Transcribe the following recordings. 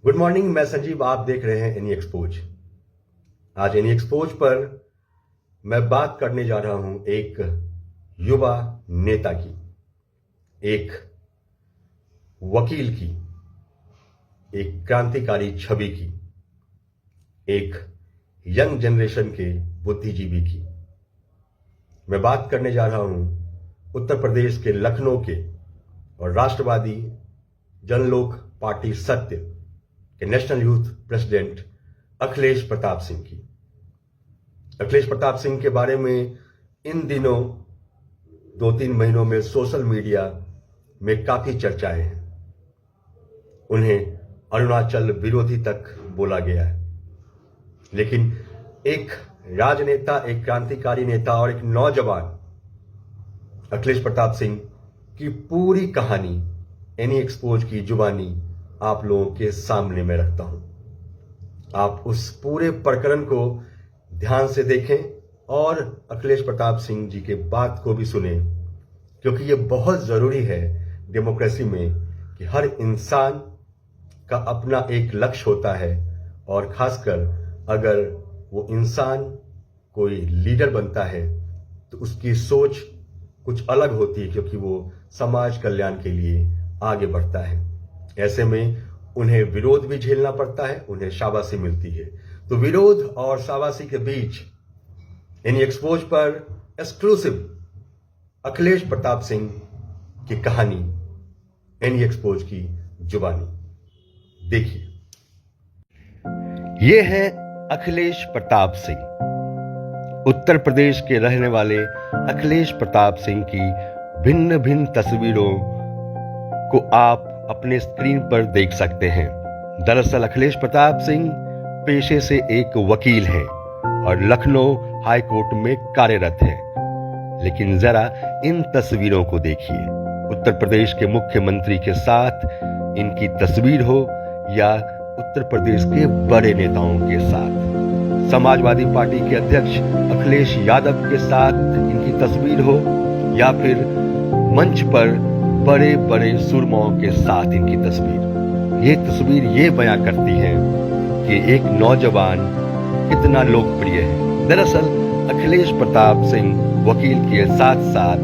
Good morning, मैं संजीव। आप देख रहे हैं एनी एक्सपोज। आज एनी एक्सपोज पर मैं बात करने जा रहा हूं एक युवा नेता की, एक वकील की, एक क्रांतिकारी छवि की, एक यंग जनरेशन के बुद्धिजीवी की। मैं बात करने जा रहा हूं उत्तर प्रदेश के लखनऊ के और राष्ट्रवादी जनलोक पार्टी सत्य के national youth president Akhilesh Pratap Singh की। अखिलेश प्रताप सिंह के बारे में इन दिनों 2-3 महीनों में सोशल मीडिया में काफी चर्चाएं हैं। उन्हें अरुणाचल विरोधी तक बोला गया है, लेकिन एक राजनेता, एक क्रांतिकारी नेता और एक नौजवान अखिलेश प्रताप सिंह की पूरी कहानी एनी एक्सपोज की जुबानी आप लोगों के सामने में रखता हूं। आप उस पूरे प्रकरण को ध्यान से देखें और अखिलेश प्रताप सिंह जी के बात को भी सुने, क्योंकि यह बहुत जरूरी है डेमोक्रेसी में कि हर इंसान का अपना एक लक्ष्य होता है, और खासकर अगर वो इंसान कोई लीडर बनता है तो उसकी सोच कुछ अलग होती है, क्योंकि वो समाज कल्याण के लिए आगे बढ़ता है। ऐसे में उन्हें विरोध भी झेलना पड़ता है, उन्हें शाबाशी मिलती है। तो विरोध और शाबाशी के बीच एनी एक्सपोज पर एक्सक्लूसिव अखिलेश प्रताप सिंह की कहानी, एनी एक्सपोज की जुबानी। देखिए, ये है अखिलेश प्रताप सिंह, उत्तर प्रदेश के रहने वाले अखिलेश प्रताप सिंह की भिन्न भिन्न तस्वीरों को आप अपने स्क्रीन पर देख सकते हैं। दरअसल अखिलेश प्रताप सिंह पेशे से एक वकील हैं और लखनऊ हाई कोर्ट में कार्यरत हैं। लेकिन जरा इन तस्वीरों को देखिए। उत्तर प्रदेश के मुख्यमंत्री के साथ इनकी तस्वीर हो या उत्तर प्रदेश के बड़े नेताओं के साथ, समाजवादी पार्टी के अध्यक्ष अखिलेश यादव के साथ इनकी तस्वीर हो, या फिर मंच पर बड़े बड़े सुरमाओं के साथ इनकी तस्वीर। ये तस्वीर ये बयां करती है कि एक नौजवान कितना लोकप्रिय है। दरअसल अखिलेश प्रताप सिंह वकील के साथ साथ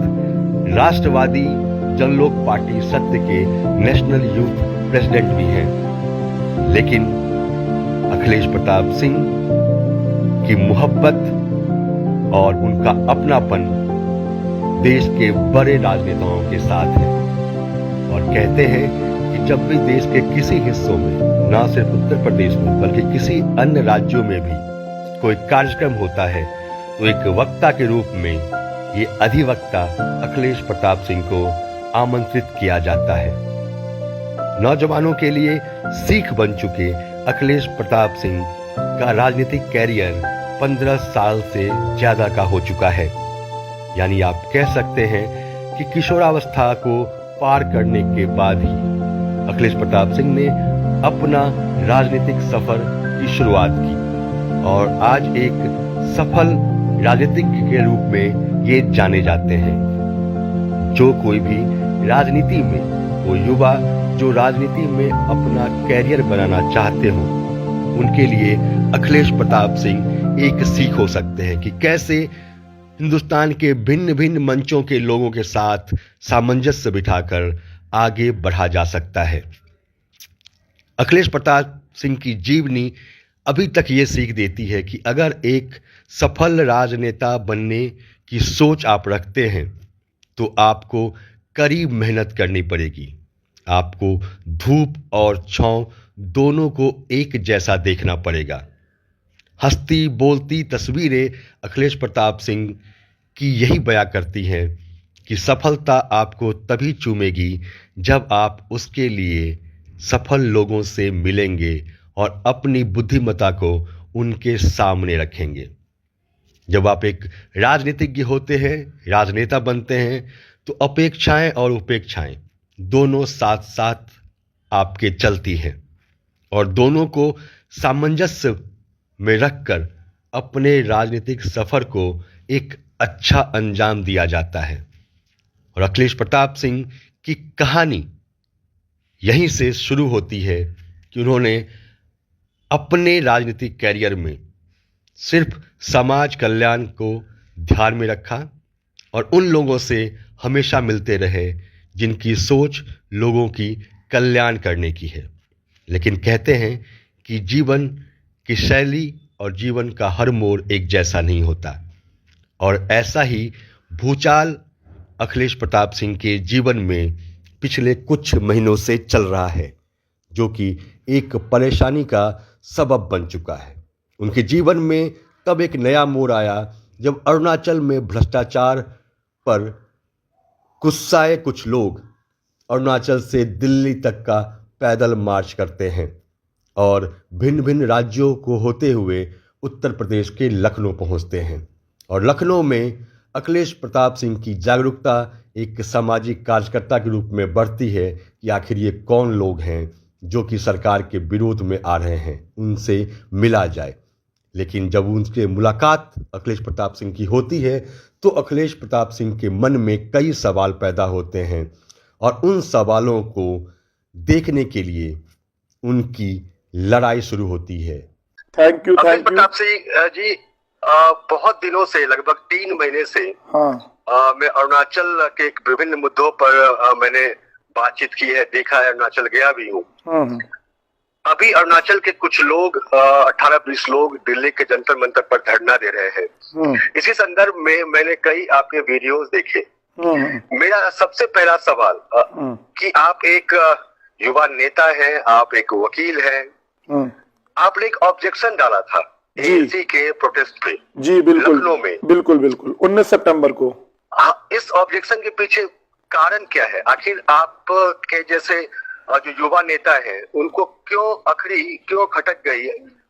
राष्ट्रवादी जनलोक पार्टी सत्य के नेशनल यूथ प्रेसिडेंट भी हैं। लेकिन अखिलेश प्रताप सिंह की मोहब्बत और उनका अपनापन देश के बड़े राजनेताओं के साथ है। और कहते हैं कि जब भी देश के किसी हिस्सों में, ना सिर्फ उत्तर प्रदेश में बल्कि किसी अन्य राज्यों में भी कोई कार्यक्रम होता है, तो एक वक्ता के रूप में ये अधिवक्ता अखिलेश प्रताप सिंह को आमंत्रित किया जाता है। नौजवानों के लिए सीख बन चुके अखिलेश प्रताप सिंह का राजनीतिक कैरियर 15 साल से ज्यादा का हो चुका है। यानी आप कह सकते हैं कि किशोरावस्था को पार करने के बाद ही अखिलेश प्रताप सिंह ने अपना राजनीतिक सफर की शुरुआत की और आज एक सफल राजनीतिज्ञ के रूप में ये जाने जाते हैं। जो कोई भी राजनीति में, वो युवा जो राजनीति में अपना कैरियर बनाना चाहते हो, उनके लिए अखिलेश प्रताप सिंह एक सीख हो सकते हैं कि कैसे हिंदुस्तान के भिन्न भिन्न मंचों के लोगों के साथ सामंजस्य बिठाकर आगे बढ़ा जा सकता है। अखिलेश प्रताप सिंह की जीवनी अभी तक ये सीख देती है कि अगर एक सफल राजनेता बनने की सोच आप रखते हैं तो आपको कड़ी मेहनत करनी पड़ेगी। आपको धूप और छांव दोनों को एक जैसा देखना पड़ेगा। हंसती बोलती तस्वीरें अखिलेश प्रताप सिंह की यही बयां करती हैं कि सफलता आपको तभी चूमेगी जब आप उसके लिए सफल लोगों से मिलेंगे और अपनी बुद्धिमत्ता को उनके सामने रखेंगे। जब आप एक राजनीतिज्ञ होते हैं, राजनेता बनते हैं, तो अपेक्षाएं और उपेक्षाएं दोनों साथ साथ आपके चलती हैं और दोनों को सामंजस्य में रखकर अपने राजनीतिक सफर को एक अच्छा अंजाम दिया जाता है। और अखिलेश प्रताप सिंह की कहानी यहीं से शुरू होती है कि उन्होंने अपने राजनीतिक कैरियर में सिर्फ समाज कल्याण को ध्यान में रखा और उन लोगों से हमेशा मिलते रहे जिनकी सोच लोगों की कल्याण करने की है। लेकिन कहते हैं कि जीवन की शैली और जीवन का हर मोड़ एक जैसा नहीं होता, और ऐसा ही भूचाल अखिलेश प्रताप सिंह के जीवन में पिछले कुछ महीनों से चल रहा है, जो कि एक परेशानी का सबब बन चुका है। उनके जीवन में तब एक नया मोड़ आया जब अरुणाचल में भ्रष्टाचार पर गुस्साए कुछ लोग अरुणाचल से दिल्ली तक का पैदल मार्च करते हैं और भिन्न भिन्न राज्यों को होते हुए उत्तर प्रदेश के लखनऊ पहुंचते हैं। और लखनऊ में अखिलेश प्रताप सिंह की जागरूकता एक सामाजिक कार्यकर्ता के रूप में बढ़ती है कि आखिर ये कौन लोग हैं जो कि सरकार के विरोध में आ रहे हैं, उनसे मिला जाए। लेकिन जब उनसे मुलाकात अखिलेश प्रताप सिंह की होती है तो अखिलेश प्रताप सिंह के मन में कई सवाल पैदा होते हैं और उन सवालों को देखने के लिए उनकी लड़ाई शुरू होती है। थैंक यू प्रताप सिंह जी, बहुत दिनों से, लगभग 3 महीने से मैं अरुणाचल के विभिन्न मुद्दों पर मैंने बातचीत की है, देखा है, अरुणाचल गया भी हूँ। अभी अरुणाचल के कुछ लोग 18-20 लोग दिल्ली के जंतर मंतर पर धरना दे रहे हैं। इसी संदर्भ में मैंने कई आपके वीडियोस देखे। मेरा सबसे पहला सवाल कि आप एक युवा नेता हैं, आप एक वकील हैं, आपने एक ऑब्जेक्शन डाला था एसी के प्रोटेस्ट पे। जी बिल्कुल, लखनऊ में। बिल्कुल 19 सितंबर को। इस ऑब्जेक्शन के पीछे कारण क्या है? आखिर आप के जैसे जो युवा नेता हैं उनको क्यों खटक गई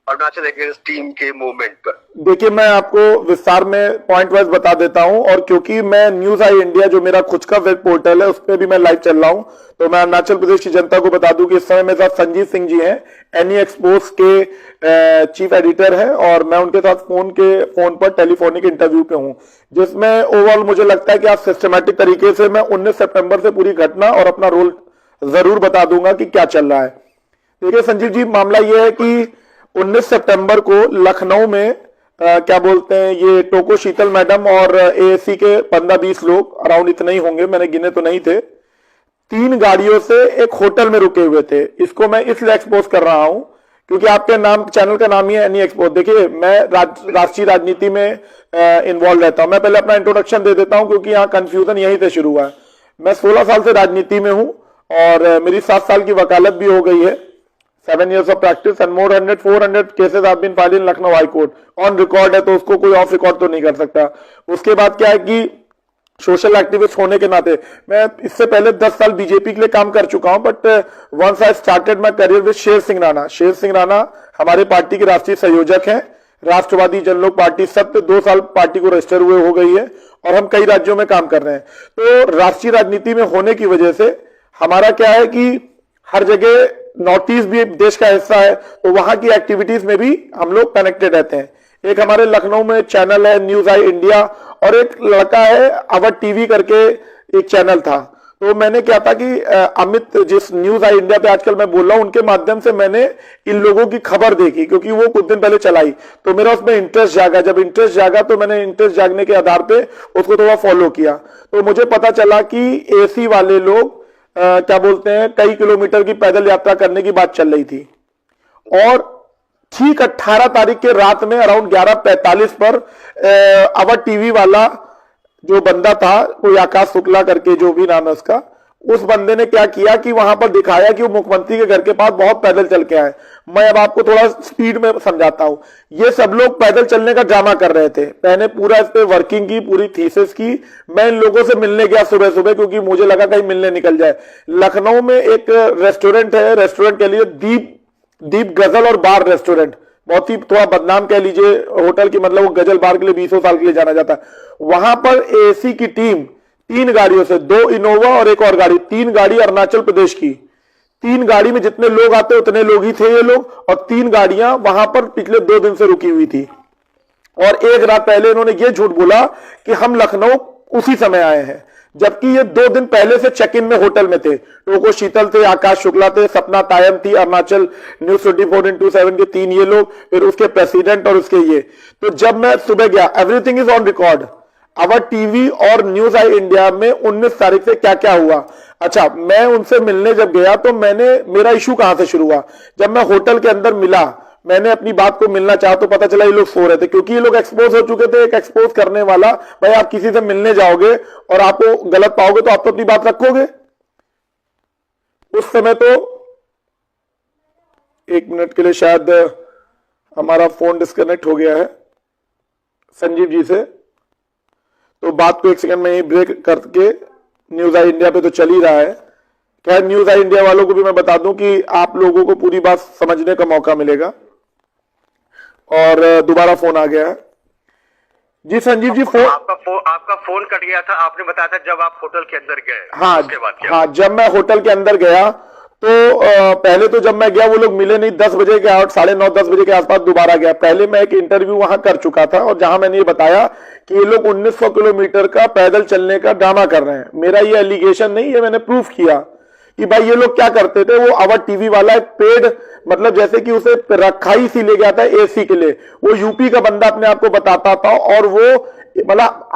अरुणाचल अगेंस्ट टीम के मूवमेंट पर? देखिए, मैं आपको विस्तार में पॉइंट वाइज बता देता हूं, और क्योंकि मैं न्यूज आई इंडिया जो मेरा खुद का वेब पोर्टल है उस पर भी मैं लाइव चल रहा हूं, तो मैं अरुणाचल प्रदेश की जनता को बता दूं कि इस समय मेरे साथ संजीव सिंह जी हैं, एनी एक्सपोज के चीफ एडिटर हैं, और मैं उनके साथ फोन पर टेलीफोनिक इंटरव्यू पे हूं, जिसमें ओवरऑल मुझे लगता है कि आप सिस्टमेटिक तरीके से मैं 19 सितंबर से पूरी घटना और अपना रोल जरूर बता दूंगा कि क्या चल रहा है। देखिए संजीव जी, मामला यह है कि 19 सितंबर को लखनऊ में क्या बोलते हैं, ये टोको शीतल मैडम और एएससी के 15-20 लोग, अराउंड इतने ही होंगे, मैंने गिने तो नहीं थे, 3 गाड़ियों से एक होटल में रुके हुए थे। इसको मैं इसलिए एक्सपोज कर रहा हूं क्योंकि आपके चैनल का नाम ही है एनी एक्सपोज। देखिए, मैं राष्ट्रीय राजनीति में इन्वॉल्व रहता हूं। मैं पहले अपना इंट्रोडक्शन दे देता हूं क्योंकि यहाँ कंफ्यूजन यहीं से शुरू हुआ है। मैं 16 साल से राजनीति में हूं और मेरी 7 साल की वकालत भी हो गई है, 7 years of practice and more than 400 cases have been filed in Lucknow High Court on record है, तो उसको कोई ऑफ रिकॉर्ड तो नहीं कर सकता। उसके बाद क्या है कि सोशल एक्टिविस्ट होने के नाते मैं इससे पहले 10 साल बीजेपी के लिए काम कर चुका हूं, but once I started my career with Sher Singh Rana. शेर सिंह राणा हमारे पार्टी के राष्ट्रीय संयोजक हैं, राष्ट्रवादी जनलोक पार्टी सत्य 2 साल पार्टी को रजिस्टर हुए हो गई है और हम कई राज्यों में काम कर रहे हैं। तो राष्ट्रीय राजनीति में होने की वजह से हमारा क्या है कि हर जगह नॉर्थ ईस्ट भी देश का हिस्सा है, तो वहां की एक्टिविटीज में भी हम लोग कनेक्टेड रहते हैं। एक हमारे लखनऊ में चैनल है न्यूज आई इंडिया, और एक लड़का है अवर टीवी करके एक चैनल था। तो मैंने क्या था कि अमित, जिस न्यूज आई इंडिया पे आजकल मैं बोल रहा हूं, उनके माध्यम से मैंने इन लोगों की खबर देखी क्योंकि वो कुछ दिन पहले चलाई, तो मेरा उसमें इंटरेस्ट जागा। जब इंटरेस्ट जागा तो मैंने इंटरेस्ट जागने के आधार पे उसको थोड़ा फॉलो किया, तो मुझे पता चला कि एसी वाले लोग क्या बोलते हैं, कई किलोमीटर की पैदल यात्रा करने की बात चल रही थी। और ठीक 18 तारीख के रात में अराउंड 11:45 पर अवर टीवी वाला जो बंदा था, कोई आकाश शुक्ला करके जो भी नाम है उसका, उस बंदे ने क्या किया कि वहां पर दिखाया कि वो मुख्यमंत्री के घर के पास बहुत पैदल चल के आए। मैं अब आपको थोड़ा स्पीड में समझाता हूं। ये सब लोग पैदल चलने का ड्रामा कर रहे थे। मैंने पूरा इस पे वर्किंग की, पूरी थीसिस की। मैं इन लोगों से मिलने गया सुबह सुबह क्योंकि मुझे लगा कहीं मिलने निकल जाए। लखनऊ में एक रेस्टोरेंट है, रेस्टोरेंट के लिए दीप गजल और बार रेस्टोरेंट, बहुत ही थोड़ा बदनाम कह लीजिए होटल की, मतलब वो गजल बार के लिए 20 साल के लिए जाना जाता है। वहां पर एसी की टीम 3 गाड़ियों से, 2 इनोवा और एक और गाड़ी, 3 गाड़ी अरुणाचल प्रदेश की, 3 गाड़ी में जितने लोग आते उतने लोग ही थे ये लोग, और 3 गाड़ियां वहां पर पिछले 2 दिन से रुकी हुई थी। और एक रात पहले इन्होंने ये झूठ बोला कि हम लखनऊ उसी समय आए हैं, जबकि ये 2 दिन पहले से चेक इन में होटल में थे। टोको शीतल थे, आकाश शुक्ला थे, सपना तायम थी, अरुणाचल न्यूज 24/7 के 3 ये लोग, फिर उसके प्रेसिडेंट और उसके ये। तो जब मैं सुबह गया, everything is on record, our TV और न्यूज आई इंडिया में 19 तारीख से क्या क्या हुआ। अच्छा, मैं उनसे मिलने जब गया तो मेरा इशू कहां से शुरू हुआ, जब मैं होटल के अंदर मिला, मैंने अपनी बात को मिलना चाहा तो पता चला ये लोग सो रहे थे, क्योंकि ये लोग एक्सपोज हो चुके थे। एक एक्सपोज करने वाला, भाई आप किसी से मिलने जाओगे और आपको गलत पाओगे तो आप तो अपनी बात रखोगे। उस समय तो 1 मिनट के लिए शायद हमारा फोन डिस्कनेक्ट हो गया है संजीव जी से, तो बात को 1 सेकंड में ही ब्रेक करके न्यूज आई इंडिया पे तो चल ही रहा है। खैर, न्यूज आई इंडिया वालों को भी मैं बता दूं कि आप लोगों को पूरी बात समझने का मौका मिलेगा। और दोबारा फोन आ गया है जी संजीव जी। आपका फोन कट गया था, आपने बताया था जब आप होटल के अंदर गए। हाँ, उसके बाद क्या? हाँ, जब मैं होटल के अंदर गया तो पहले तो जब मैं गया वो लोग मिले नहीं, 10 बजे के 9:30-10 बजे के आसपास दोबारा गया। पहले मैं एक इंटरव्यू वहां कर चुका था और जहां मैंने ये बताया कि ये लोग 1900 किलोमीटर का पैदल चलने का ड्रामा कर रहे हैं। मेरा ये एलिगेशन नहीं, ये मैंने प्रूफ किया कि भाई ये लोग क्या करते थे। वो आवर टीवी वाला एक पेड, मतलब जैसे कि उसे रखा ही सी ले गया था एसी के लिए, वो यूपी का बंदा अपने आप को बताता था। और वो मतलब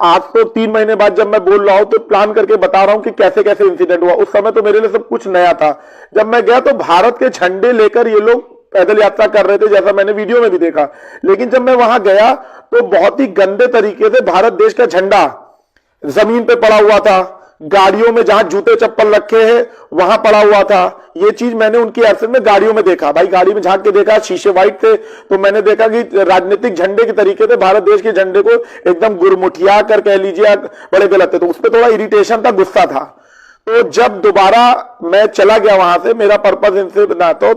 आज तो 3 महीने बाद जब मैं बोल रहा हूं तो प्लान करके बता रहा हूं कि कैसे कैसे इंसिडेंट हुआ। उस समय तो मेरे लिए सब कुछ नया था। जब मैं गया तो भारत के झंडे लेकर ये लोग पैदल यात्रा कर रहे थे, जैसा मैंने वीडियो में भी देखा। लेकिन जब मैं वहां गया तो बहुत ही गंदे तरीके से भारत देश का झंडा जमीन पे पड़ा हुआ था, गाड़ियों में जहां जूते चप्पल रखे हैं वहां पड़ा हुआ था। ये चीज मैंने उनकी एब्सेंस में गाड़ियों में देखा। भाई गाड़ी में झांक के देखा, शीशे व्हाइट थे, तो मैंने देखा कि राजनीतिक झंडे के तरीके से भारत देश के झंडे को एकदम गुरमुठिया कर कह लीजिए, बड़े गलत थे। तो उस पर थोड़ा इरिटेशन था, गुस्सा था। तो जब दोबारा मैं चला गया वहां से, मेरा पर्पज इनसे ना तो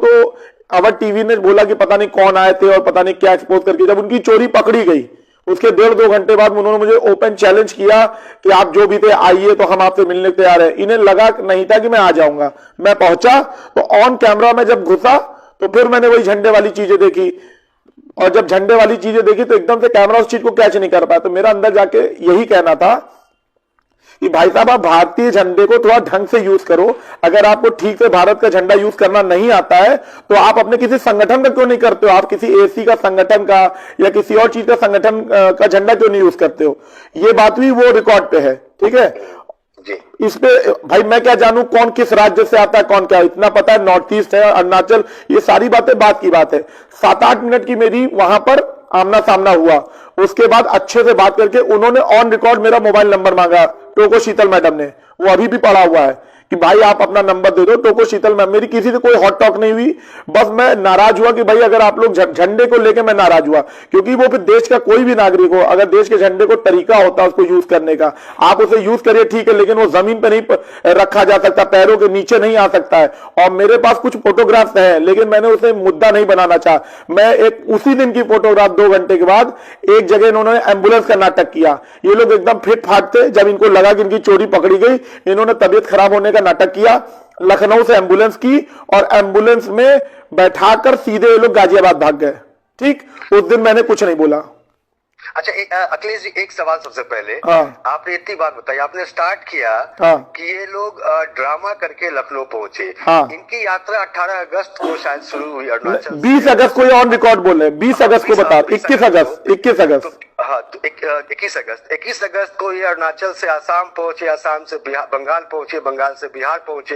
अवर टीवी ने बोला कि पता नहीं कौन आए थे और पता नहीं क्या एक्सपोज करके, जब उनकी चोरी पकड़ी गई उसके 1.5-2 घंटे बाद उन्होंने मुझे ओपन चैलेंज किया कि आप जो भी थे आइए, तो हम आपसे मिलने को तैयार हैं। इन्हें लगा नहीं था कि मैं आ जाऊंगा। मैं पहुंचा तो ऑन कैमरा में जब घुसा तो फिर मैंने वही झंडे वाली चीजें देखी, और जब झंडे वाली चीजें देखी तो एकदम से कैमरा उस चीज को कैच नहीं कर पाया। तो मेरा अंदर जाके यही कहना था कि भाई साहब, आप भारतीय झंडे को थोड़ा ढंग से यूज करो। अगर आपको ठीक से भारत का झंडा यूज करना नहीं आता है तो आप अपने किसी संगठन का क्यों नहीं करते हो? आप किसी एसी का संगठन का या किसी और चीज का संगठन का झंडा क्यों नहीं यूज करते हो? ये बात भी वो रिकॉर्ड पे है, ठीक है। इस पे भाई मैं क्या जानूं कौन किस राज्य से आता है, कौन क्या, इतना पता है नॉर्थ ईस्ट है, अरुणाचल, ये सारी बातें बात की बात है। 7-8 मिनट की मेरी वहां पर आमना सामना हुआ। उसके बाद अच्छे से बात करके उन्होंने ऑन रिकॉर्ड मेरा मोबाइल नंबर मांगा, टोको शीतल मैडम ने, वो अभी भी पड़ा हुआ है कि भाई आप अपना नंबर दे दो। टोको शीतल मैम, मेरी किसी से कोई हॉट टॉक नहीं हुई, बस मैं नाराज हुआ कि भाई अगर आप लोग झंडे को लेके मैं नाराज हुआ, क्योंकि वो फिर देश का कोई भी नागरिक हो, अगर देश के झंडे को तरीका होता है उसको यूज करने का, आप उसे यूज करिए ठीक है, लेकिन वो जमीन पे नहीं रखा जा सकता, पैरों के नीचे नहीं आ सकता है। और मेरे पास कुछ फोटोग्राफ्स हैं, लेकिन मैंने उसे मुद्दा नहीं बनाना चाहा। मैं एक उसी दिन की फोटोग्राफ 2 घंटे के बाद एक जगह इन्होंने एम्बुलेंस का नाटक किया। ये लोग एकदम फिट फाट थे, जब इनको लगा कि इनकी चोरी पकड़ी गई, इन्होंने तबियत खराब होने का नाटक किया। लखनऊ से एम्बुलेंस की और एम्बुलेंस में बैठाकर सीधे ये लोग गाजियाबाद भाग गए। ठीक, उस दिन मैंने कुछ नहीं बोला। अच्छा, अखिलेश जी, एक सवाल सबसे पहले। हाँ। आपने इतनी बात बताई, आपने स्टार्ट किया हाँ। कि ये लोग ड्रामा करके लखनऊ पहुंचे। हाँ। इनकी यात्रा 18 अगस्त को शायद शुरू हुई अरुणाचल 20 अगस्त को, ये ऑन रिकॉर्ड बोल रहे हैं, 20 अगस्त को बता, 21 अगस्त। हाँ, तो 21 अगस्त को ये अरुणाचल से आसाम पहुंचे, आसाम से बंगाल पहुंचे, बंगाल से बिहार पहुंचे,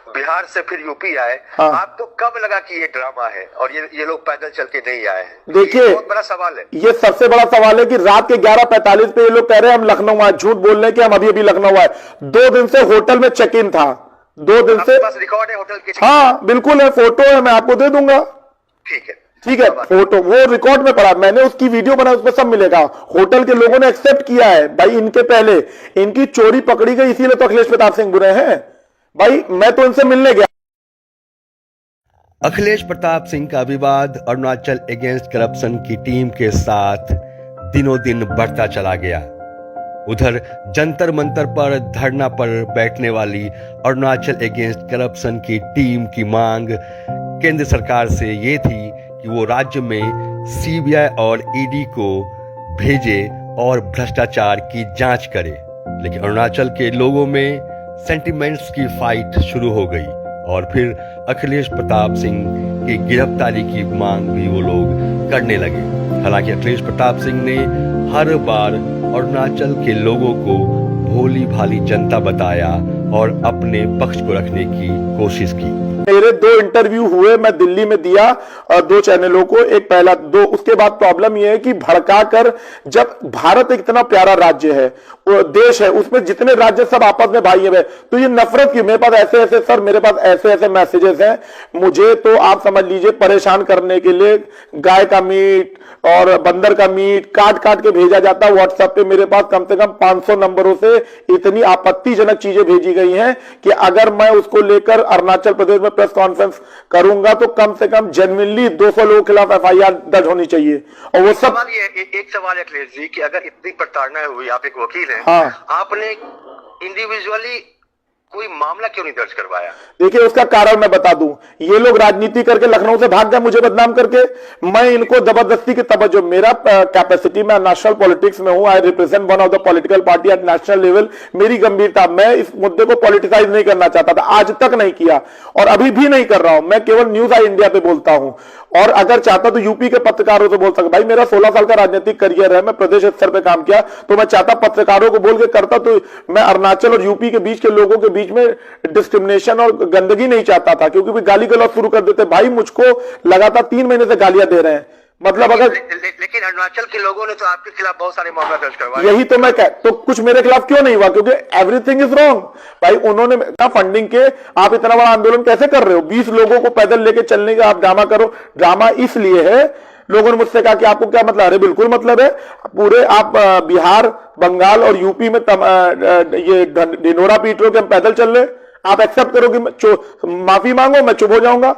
बिहार से फिर यूपी आए। हाँ। आपको कब लगा कि ये ड्रामा है और ये लोग पैदल चल के नहीं आए हैं? देखिए, बहुत बड़ा सवाल है। ये सबसे बड़ा सवाल है कि रात के 11:45 पे ये लोग कह रहे हैं हम लखनऊ आए, झूठ बोल रहे हैं कि हम अभी लखनऊ आए। 2 दिन से होटल में चेक इन था, 2 दिन से। बस रिकॉर्ड है होटल के? हाँ बिल्कुल है, फोटो है, मैं आपको दे दूंगा। ठीक है, फोटो वो रिकॉर्ड में पड़ा, मैंने उसकी वीडियो बनाई, उसमें सब मिलेगा। होटल के लोगों ने एक्सेप्ट किया है भाई, इनके पहले इनकी चोरी पकड़ी गई, इसीलिए तो अखिलेश प्रताप सिंह बुरे हैं। भाई मैं तो इनसे मिलने गया। अखिलेश प्रताप सिंह का विवाद अरुणाचल अगेंस्ट करप्शन की टीम के साथ दिनों दिन बढ़ता चला गया। उधर जंतर मंतर पर धरना पर बैठने वाली अरुणाचल अगेंस्ट करप्शन की टीम की मांग केंद्र सरकार से ये थी कि वो राज्य में सीबीआई और ईडी को भेजे और भ्रष्टाचार की जांच करे। लेकिन अरुणाचल के लोगों में सेंटिमेंट्स की फाइट शुरू हो गई और फिर अखिलेश प्रताप सिंह की गिरफ्तारी की मांग भी वो लोग करने लगे। हालांकि अखिलेश प्रताप सिंह ने हर बार अरुणाचल के लोगों को भोली भाली जनता बताया और अपने पक्ष को रखने की कोशिश की। मेरे 2 इंटरव्यू हुए, मैं दिल्ली में दिया और 2 चैनलों को, एक पहला 2। उसके बाद प्रॉब्लम यह है कि भड़काकर, जब भारत एक इतना प्यारा राज्य है, वो देश है, उसमें जितने राज्य सब आपस में भाई हैं, तो ये नफरत की, मेरे पास ऐसे ऐसे सर, मेरे पास ऐसे ऐसे मैसेजेस हैं, मुझे तो आप समझ लीजिए परेशान करने के लिए गाय का मीट और बंदर का मीट काट काट के भेजा जाता है। व्हाट्सएप पे मेरे पास कम से कम 500 नंबरों से इतनी आपत्तिजनक चीजें भेजी गई हैं कि अगर मैं उसको लेकर अरुणाचल प्रदेश में प्रेस कॉन्फ्रेंस करूंगा तो कम से कम जेन्युइनली 200 लोगों के खिलाफ एफआईआर दर्ज होनी चाहिए। और वो सब एक सवाल है अखिलेश जी कि अगर इतनी प्रताड़ना हुई, आप एक वकील हैं, हाँ, आपने इंडिविजुअली कोई मामला क्यों नहीं दर्ज करवाया? देखिए उसका कारण मैं बता दूं, ये लोग राजनीति करके लखनऊ से भाग गए मुझे बदनाम करके। मैं इनको जबरदस्ती की तवज्जो, मेरा कैपेसिटी, मैं नेशनल पॉलिटिक्स में हूं, I represent one of the political party at national level. मेरी गंभीरता, मैं इस मुद्दे को पॉलिटिसाइज नहीं करना चाहता था, आज तक नहीं किया और अभी भी नहीं कर रहा हूं। मैं केवल न्यूज आई इंडिया पे बोलता हूं और अगर चाहता तो यूपी के पत्रकारों से बोल सकता। भाई मेरा 16 साल का राजनीतिक करियर है, मैं प्रदेश स्तर पे काम किया, तो मैं चाहता पत्रकारों को बोल के करता, तो मैं अरुणाचल और यूपी के बीच के लोगों के बीच में डिस्क्रिमिनेशन और गंदगी नहीं चाहता था, क्योंकि गाली गलौज शुरू कर देते। भाई मुझको लगातार 3 महीने से गालियां दे रहे हैं, मतलब अगर लेकिन अरुणाचल के लोगों ने तो आपके खिलाफ बहुत सारे मामला दर्ज करवाए। यही तो मैं कह, तो कुछ मेरे खिलाफ क्यों नहीं हुआ? क्योंकि एवरीथिंग इज रॉन्ग। भाई उन्होंने फंडिंग के, आप इतना बड़ा आंदोलन कैसे कर रहे हो? 20 लोगों को पैदल लेके चलने का आप ड्रामा करो। ड्रामा इसलिए है, लोगों ने मुझसे कहा कि आपको क्या मतलब? अरे बिल्कुल मतलब है, पूरे आप बिहार, बंगाल और यूपी में ये ढिंढोरा पीट रहे हो कि हम पैदल चल रहे। आप एक्सेप्ट करो कि माफी मांगो, मैं चुप हो जाऊंगा।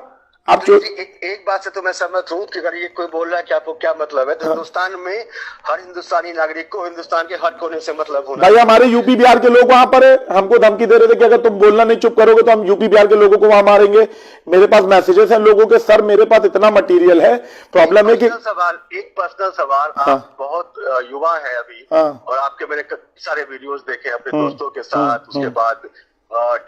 आप एक बात से तो मैं सहमत हूं कि अगर ये कोई बोल रहा है कि आपको क्या मतलब है, तो हिंदुस्तान में हर हिंदुस्तानी नागरिक को हिंदुस्तान के हर कोने से मतलब होना। भाई हमारे यूपी बिहार के लोग वहां पर है, हमको धमकी दे रहे थे कि अगर तुम बोलना नहीं चुप करोगे तो हम यूपी बिहार के लोगों को वहां मारेंगे। मेरे पास मैसेजेस हैं लोगों के, सर मेरे पास इतना मटेरियल है। प्रॉब्लम है कि एक पर्सनल सवाल, आप बहुत युवा है अभी, और आपके मैंने सारे वीडियोस देखे अपने दोस्तों के साथ, उसके बाद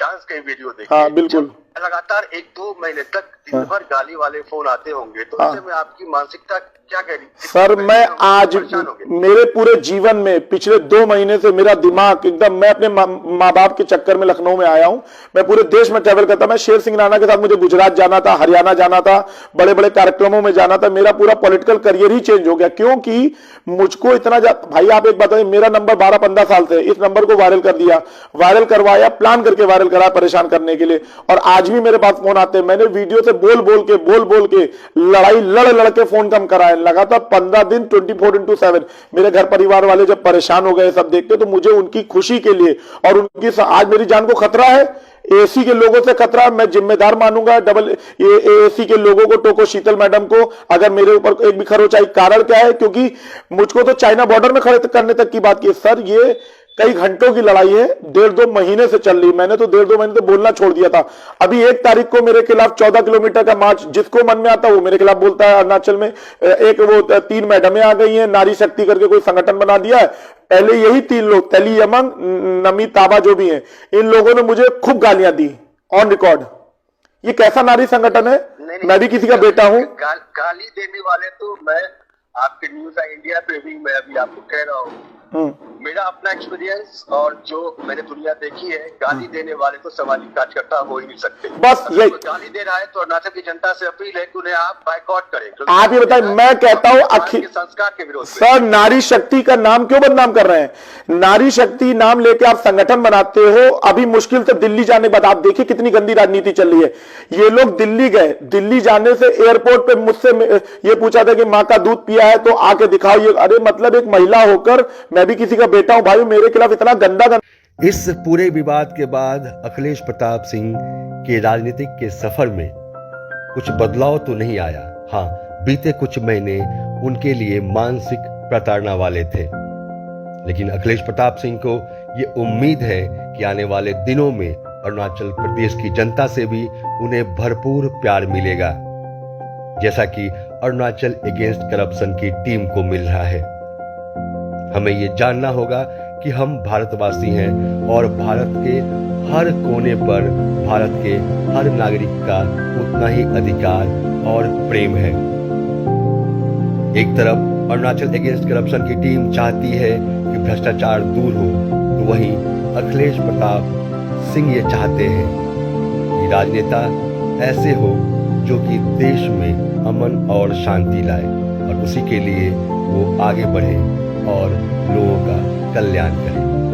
डांस के वीडियो देखे। हाँ बिल्कुल, लगातार 1-2 महीने तक दिन भर गाली वाले फोन आते होंगे, तो उससे में आपकी मानसिकता क्या कह रही? सर मैं आज मेरे पूरे जीवन में पिछले 2 महीने से मेरा दिमाग एकदम, मैं अपने माँ बाप के चक्कर में लखनऊ में आया हूं। मैं पूरे देश में ट्रैवल करता, मैं शेर सिंह राणा के साथ मुझे गुजरात जाना था, हरियाणा जाना था, बड़े बड़े कार्यक्रमों में जाना था। मेरा पूरा पॉलिटिकल करियर ही चेंज हो गया, क्योंकि मुझको इतना भाई आप एक बताइए, मेरा नंबर 12-15 साल से, इस नंबर को वायरल कर दिया, वायरल करवाया, प्लान करके वायरल करा परेशान करने के लिए। और आज भी मेरे पास फोन आते हैं, मैंने वीडियो से बोल बोल के लड़ाई लड़ के फोन कम कराया लगातार 15 दिन 24x7। मेरे घर परिवार वाले जब परेशान हो गए सब देख के, तो मुझे उनकी खुशी के लिए और उनकी, आज मेरी जान को खतरा है, एसी के लोगों से खतरा, मैं जिम्मेदार मानूंगा डबल एसी के लोगों को, टोको शीतल मैडम को, अगर मेरे ऊपर एक भी खरोच आई। कारण क्या है? क्योंकि मुझको तो चाइना बॉर्डर में खड़े करने तक की बात की। सर ये कई घंटों की लड़ाई है, 1.5-2 महीने से चल रही। मैंने तो 1.5-2 महीने से बोलना छोड़ दिया था। अभी 1 तारीख को मेरे खिलाफ 14 किलोमीटर का मार्च, जिसको मन में आता है वो मेरे खिलाफ बोलता है। अरुणाचल में एक वो 3 मैडमें आ गई हैं, नारी शक्ति करके कोई संगठन बना दिया है। पहले यही 3 लोग, तली यमंग, नमी ताबा जो भी हैं, इन लोगों ने मुझे खूब गालियां दी ऑन रिकॉर्ड। ये कैसा नारी संगठन है? मैं भी किसी का बेटा हूं। गाली देने वाले तो मैं आपके न्यूज इंडिया पे भी मैं अभी आपको कह रहा हूँ, मेरा अपना एक्सपीरियंस और जो मैंने दुनिया देखी है, गाली देने वाले तो समाजिक कार्यकर्ता हो ही नहीं सकते। बस ये गाली दे रहा है तो अरुणाचल की जनता से अपील है कि उन्हें आप बाइकआउट करें। आप ये बताएं, मैं कहता हूं संस्कार के विरोध। सर नारी शक्ति का नाम क्यों बदनाम कर रहे हैं? नारी शक्ति नाम लेके आप संगठन बनाते हो। अभी मुश्किल से दिल्ली जाने बाद आप देखिए कितनी गंदी राजनीति चल रही है। ये लोग दिल्ली गए, दिल्ली जाने से एयरपोर्ट पे मुझसे ये पूछा था कि मां का दूध पिया है तो आके दिखाओ। ये अरे मतलब एक महिला होकर मैं भी किसी का बेटा हूं भाई, मेरे खिलाफ इतना गंदा इस पूरे विवाद के बाद अखिलेश प्रताप सिंह के राजनीतिक के सफर में कुछ बदलाव तो नहीं आया। हाँ, बीते कुछ महीने उनके लिए मानसिक प्रताड़ना वाले थे, लेकिन अखिलेश प्रताप सिंह को ये उम्मीद है कि आने वाले दिनों में अरुणाचल प्रदेश की जनता से भी उन्हें भरपूर प्यार मिलेगा, जैसा कि अरुणाचल अगेंस्ट करप्शन की टीम को मिल रहा है। हमें ये जानना होगा कि हम भारतवासी हैं और भारत के हर कोने पर भारत के हर नागरिक का उतना ही अधिकार और प्रेम है। एक तरफ अरुणाचल अगेंस्ट करप्शन की टीम चाहती है कि भ्रष्टाचार दूर हो, तो वहीं अखिलेश प्रताप सिंह ये चाहते हैं कि राजनेता ऐसे हो जो कि देश में अमन और शांति लाए और उसी के लिए वो आगे बढ़े और लोगों का कल्याण करें।